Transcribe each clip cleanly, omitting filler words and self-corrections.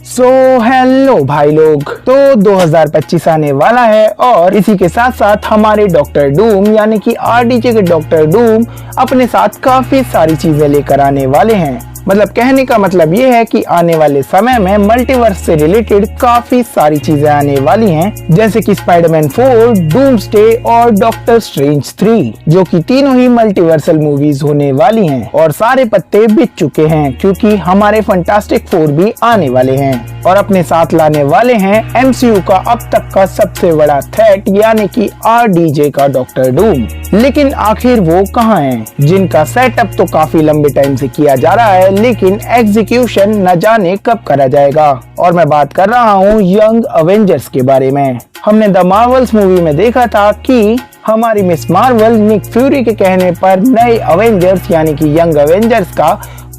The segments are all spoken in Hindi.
हेलो भाई लोग, तो 2025 आने वाला है और इसी के साथ साथ हमारे डॉक्टर डूम यानी कि आरडीजे के डॉक्टर डूम अपने साथ काफी सारी चीजें लेकर आने वाले हैं। मतलब कहने का मतलब ये है कि आने वाले समय में मल्टीवर्स से रिलेटेड काफी सारी चीजें आने वाली हैं, जैसे कि स्पाइडरमैन 4, डूम्सडे और डॉक्टर स्ट्रेंज 3, जो कि तीनों ही मल्टीवर्सल मूवीज होने वाली हैं। और सारे पत्ते बिक चुके हैं क्योंकि हमारे फैंटास्टिक 4 भी आने वाले हैं और अपने साथ लाने वाले हैं एमसीयू का अब तक का सबसे बड़ा थ्रेट यानी कि आरडीजे का डॉक्टर डूम। लेकिन आखिर वो कहाँ है, जिनका सेटअप तो काफी लंबे टाइम से किया जा रहा है लेकिन एग्जीक्यूशन न जाने कब करा जाएगा। और मैं बात कर रहा हूँ यंग अवेंजर्स के बारे में। हमने द मार्वल्स मूवी में देखा था कि हमारी मिस मार्वल निक फ्यूरी के कहने पर नए अवेंजर्स यानी कि यंग अवेंजर्स का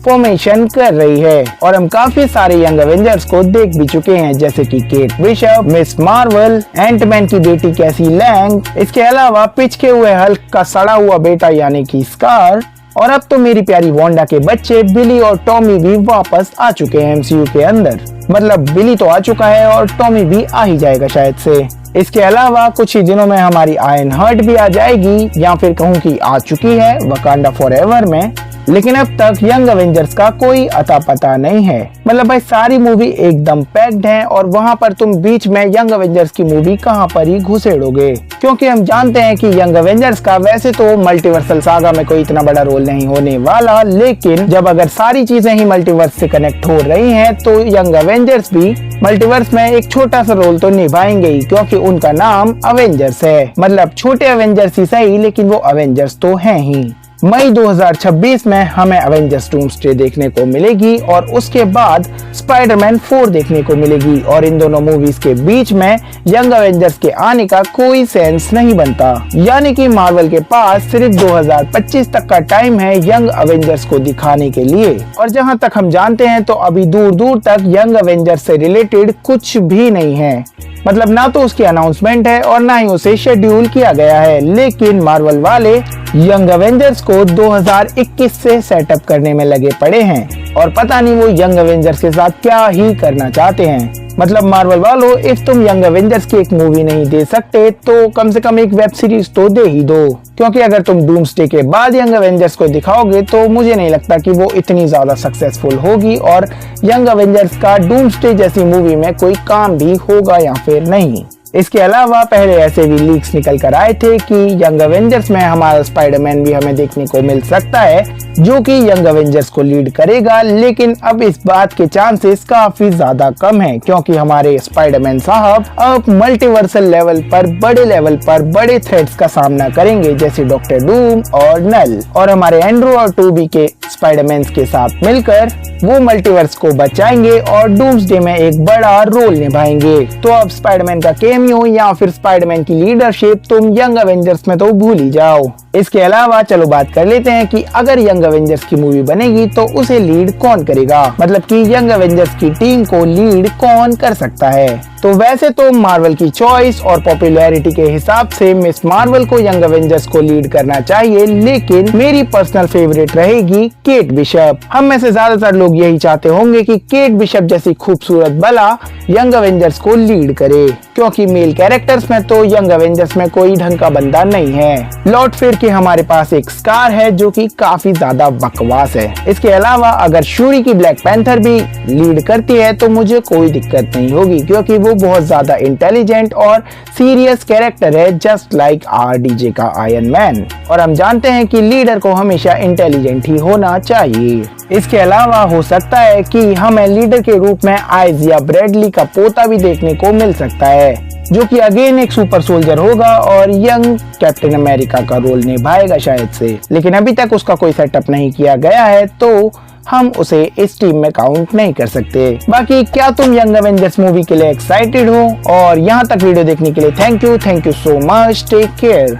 फॉर्मेशन कर रही है और हम काफी सारे यंग अवेंजर्स को देख भी चुके हैं, जैसे कि Kate Bishop, Miss Marvel, Ant Man की बेटी कैसी लैंग, इसके अलावा पिचके हुए हल्क का सड़ा हुआ बेटा यानी कि स्कार, और अब तो मेरी प्यारी वांडा के बच्चे बिली और टॉमी भी वापस आ चुके हैं एमसीयू के अंदर। मतलब बिली तो आ चुका है और टॉमी भी आ ही जाएगा शायद से। इसके अलावा कुछ ही दिनों में हमारी आयरन हार्ट भी आ जाएगी, या फिर कहूँ कि आ चुकी है वकांडा फॉरएवर में। लेकिन अब तक यंग अवेंजर्स का कोई अता पता नहीं है। मतलब भाई सारी मूवी एकदम पैक्ड है और वहाँ पर तुम बीच में यंग अवेंजर्स की मूवी कहाँ पर ही घुसेड़ोगे, क्योंकि हम जानते हैं कि यंग अवेंजर्स का वैसे तो मल्टीवर्सल सागा में कोई इतना बड़ा रोल नहीं होने वाला, लेकिन जब अगर सारी चीजें ही मल्टीवर्स से कनेक्ट हो रही हैं तो यंग अवेंजर्स भी मल्टीवर्स में एक छोटा सा रोल तो निभाएंगे ही, क्योंकि उनका नाम अवेंजर्स है। मतलब छोटे अवेंजर्स ही सही लेकिन वो अवेंजर्स तो हैं ही। मई 2026 में हमें अवेंजर्स डूम्सडे देखने को मिलेगी और उसके बाद स्पाइडरमैन 4 देखने को मिलेगी, और इन दोनों मूवीज के बीच में यंग अवेंजर्स के आने का कोई सेंस नहीं बनता। यानी कि मार्वल के पास सिर्फ 2025 तक का टाइम है यंग अवेंजर्स को दिखाने के लिए, और जहां तक हम जानते हैं तो अभी दूर दूर तक यंग अवेंजर्स से रिलेटेड कुछ भी नहीं है। मतलब ना तो उसकी अनाउंसमेंट है और ना ही उसे शेड्यूल किया गया है। लेकिन मार्वल वाले यंग अवेंजर्स को 2021 से सेटअप करने में लगे पड़े हैं और पता नहीं वो यंग अवेंजर्स के साथ क्या ही करना चाहते हैं। मतलब मार्वल वालों, इफ तुम यंग अवेंजर्स की एक मूवी नहीं दे सकते तो कम से कम एक वेब सीरीज तो दे ही दो, क्योंकि अगर तुम डूम्सडे के बाद यंग अवेंजर्स को दिखाओगे तो मुझे नहीं लगता कि वो इतनी ज्यादा सक्सेसफुल होगी और यंग अवेंजर्स का डूम्सडे जैसी मूवी में कोई काम भी होगा या फिर नहीं। इसके अलावा पहले ऐसे भी लीक्स निकल कर आए थे कि यंग अवेंजर्स में हमारा स्पाइडरमैन भी हमें देखने को मिल सकता है, जो कि यंग अवेंजर्स को लीड करेगा। लेकिन अब इस बात के चांसेस काफी ज्यादा कम हैं, क्योंकि हमारे स्पाइडरमैन साहब अब मल्टीवर्सल लेवल पर बड़े लेवल पर बड़े थ्रेट्स का सामना करेंगे, जैसे डॉक्टर डूम और नल, और हमारे एंड्रू और टोबी के स्पाइडरमैन के साथ मिलकर वो मल्टीवर्स को बचाएंगे और डूम्सडे में एक बड़ा रोल निभाएंगे। तो अब स्पाइडरमैन का कैमियो या फिर स्पाइडरमैन की लीडरशिप तुम यंग अवेंजर्स में तो भूल ही जाओ। इसके अलावा चलो बात कर लेते हैं कि अगर यंग अवेंजर्स की मूवी बनेगी तो उसे लीड कौन करेगा, मतलब कि यंग अवेंजर्स की टीम को लीड कौन कर सकता है। तो वैसे तो मार्वल की चॉइस और पॉपुलैरिटी के हिसाब से मिस मार्वल को यंग अवेंजर्स को लीड करना चाहिए, लेकिन मेरी पर्सनल फेवरेट रहेगी केट बिशप। हम में से ज्यादातर लोग यही चाहते होंगे कि केट बिशप जैसी खूबसूरत बला यंग अवेंजर्स को लीड करे, क्योंकि मेल कैरेक्टर्स में तो यंग अवेंजर्स में कोई ढंग का बंदा नहीं है। लॉर्ड फिर के हमारे पास एक स्कार है जो कि काफी ज्यादा बकवास है। इसके अलावा अगर शूरी की ब्लैक पैंथर भी लीड करती है तो मुझे कोई दिक्कत नहीं होगी, क्योंकि वो बहुत ज्यादा इंटेलिजेंट और सीरियस कैरेक्टर है, जस्ट लाइक आरडीजे का आयरन मैन। और हम जानते हैं कि लीडर को हमेशा इंटेलिजेंट ही होना चाहिए। इसके अलावा हो सकता है कि हमें लीडर के रूप में आइजिया ब्रैडली का पोता भी देखने को मिल सकता है, जो कि अगेन एक सुपर सोल्जर होगा और यंग कैप्टन अमेरिका का रोल निभाएगा शायद से। लेकिन अभी तक उसका कोई सेटअप नहीं किया गया है तो हम उसे इस टीम में काउंट नहीं कर सकते। बाकी क्या तुम यंग अवेंजर्स मूवी के लिए एक्साइटेड हो? और यहाँ तक वीडियो देखने के लिए thank you so much, take care.